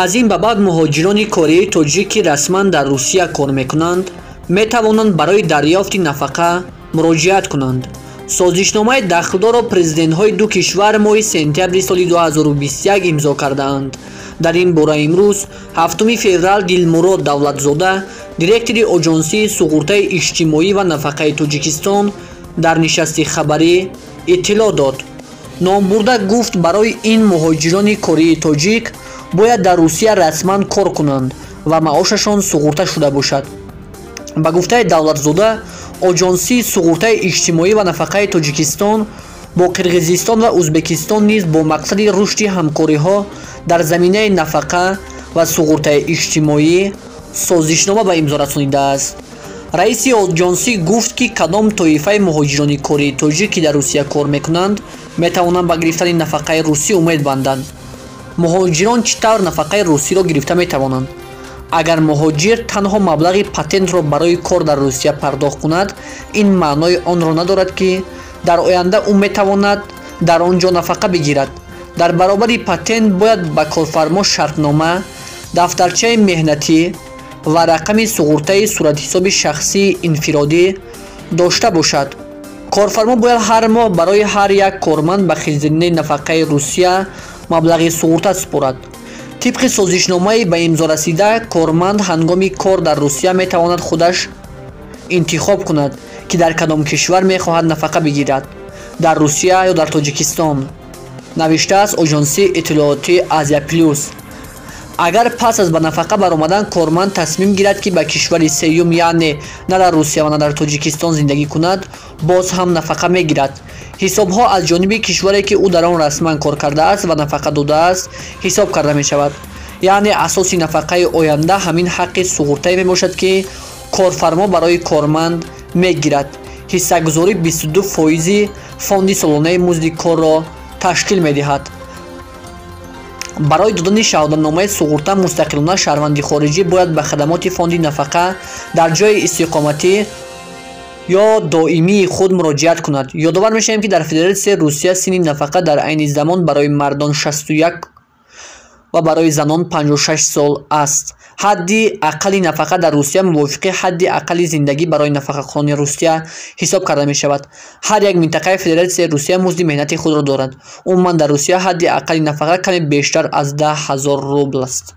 аз ин ба баъд муҳоҷирони кореяи тоҷик ки расман дар русия кор мекунанд метавонанд барои дарёфти нафақа муроҷиат кунанд. созишномаи дахлдорро президентҳои ду кишвар моҳи сентябри соли 2021 имзо кардаанд. дар ин бора имрӯз 7 феврал Дилмурод Давлатзода, директори оҷонсии суғуртаи иҷтимоӣ ва нафақаи Тоҷикистон, дар нишасти хабарӣ иттилоъ дод. номбурда гуфт барои ин муҳоҷирони кореяи тоҷик бояд дар русия расман кор кунанд ва маошашон суғурта шуда бошад. ба гуфтаи Давлатзода, оҷонсии суғуртаи иҷтимоӣ ва нафақаи Тоҷикистон бо Қирғизистон ва Узбекистон низ бо мақсади рушди ҳамкориҳо дар заминаи нафақа ва суғуртаи иҷтимоӣ созишнома ба имзо расонидааст. раиси оҷонсӣ гуфт ки кадом тоифаи муҳоҷирони кореяи тоҷик ки дар русия кор мекунанд метавонанд ба гирифтани нафақаи русӣ умед банданд. муҳоҷирон чӣ тавр нафақаи русиро гирифта метавонанд? агар муҳоҷир танҳо маблағи патентро барои кор дар русия пардохт кунад, ин маънои онро надорад ки дар оянда ӯ метавонад дар он ҷо нафақа бигирад. дар баробари патент бояд ба корфармо шартнома, дафтарчаи меҳнатӣ ва рақами суғуртаи суратҳисоби шахсии инфиродӣ дошта бошад. корфармо бояд ҳар моҳ барои ҳар як корманд ба хизрини нафақаи русия маблағи суғурта супорад. тибқи созишномаи ба имзо расида, корманд ҳангоми кор дар русия метавонад худаш интихоб кунад ки дар кадом кишвар мехоҳад нафақа бигирад, дар русия ё дар Тоҷикистон, навиштааст оҷонсии иттилооти Азия Плюс. агар пас аз ба нафақа баромадан корманд тасмим гирад ки ба кишвари сеюм, яъне на дар русия ва на дар Тоҷикистон зиндагӣ кунад, боз ҳам нафақа мегирад. ҳисобҳо аз ҷониби кишваре ки ӯ дар он расман кор кардааст ва нафақа додааст ҳисоб карда мешавад. яъне асоси нафақаи оянда ҳамин ҳаққи суғуртае мебошад ки корфармо барои корманд мегирад. ҳиссагузори 22% фонди солонаи музди корро ташкил медиҳад. барои додани шаҳоданомаи суғурта мустақилона шаҳрванди хориҷӣ бояд ба хадамоти фонди нафақа дар ҷойи истиқоматӣ ё доимии худ муроҷиат кунад. ёдовар мешавем ки дар Федератсияи Русия синни нафақа дар айни замон барои мардон 61 ва барои занон 56 сол аст. ҳадди аққали нафақа дар Русия мувофиқи ҳадди аққали зиндагӣ барои нафақахони Русия ҳисоб карда мешавад. ҳар як минтақаи Федератсияи Русия музди меҳнати худро дорад. умуман дар Русия ҳадди аққали нафақа каме бештар аз 10,000 рубл аст.